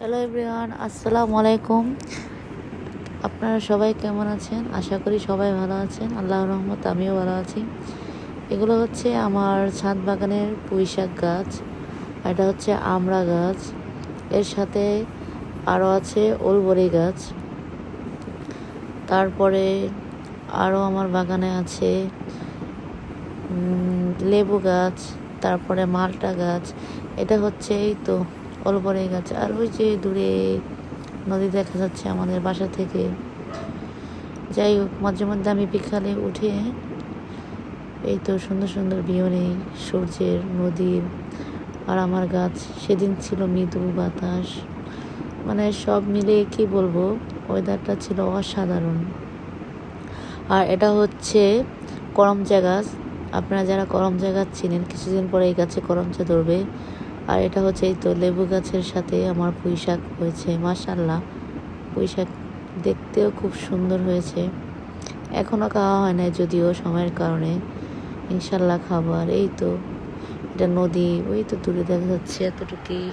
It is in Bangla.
হ্যালো এভরিওয়ান, আসসালামু আলাইকুম। আপনারা সবাই কেমন আছেন? আশা করি সবাই ভালো আছেন। আল্লাহর রহমত আমিও ভালো আছি। এগুলো হচ্ছে আমার ছাদ বাগানের পুঁইশাক গাছ। এটা হচ্ছে আমড়া গাছ, এর সাথে আরও আছে ওলবরি গাছ। তারপরে আরও আমার বাগানে আছে লেবু গাছ, তারপরে মালটা গাছ। এটা হচ্ছে এই তো ওলবরি গাছ। আর ওই যে দূরে নদী দেখা যাচ্ছে আমাদের বাসা থেকে। যাই হোক, মাঝে মধ্যে আমি বিকালে উঠে এই তো সুন্দর সুন্দর ভিউ নেই সূর্যের, নদীর আর আমার গাছ। সেদিন ছিল মৃদু বাতাস, মানে সব মিলে কি বলবো, ওয়েদারটা ছিল অসাধারণ। আর এটা হচ্ছে করমচা গাছ। আপনারা যারা করমচা গাছ চিনেন, কিছুদিন পরে এই গাছে করমচা ধরবে। আর এটা হচ্ছে এই তো লেবু গাছের সাথে আমার পুঁইশাক হয়েছে। মাশাআল্লাহ, পুঁইশাক দেখতেও খুব সুন্দর হয়েছে। এখনও খাওয়া হয় না, যদিও সময়ের কারণে। ইনশাল্লাহ খাবো। আর এই তো এটা নদী, ওই তো দূরে দেখা যাচ্ছে এতটুকুই।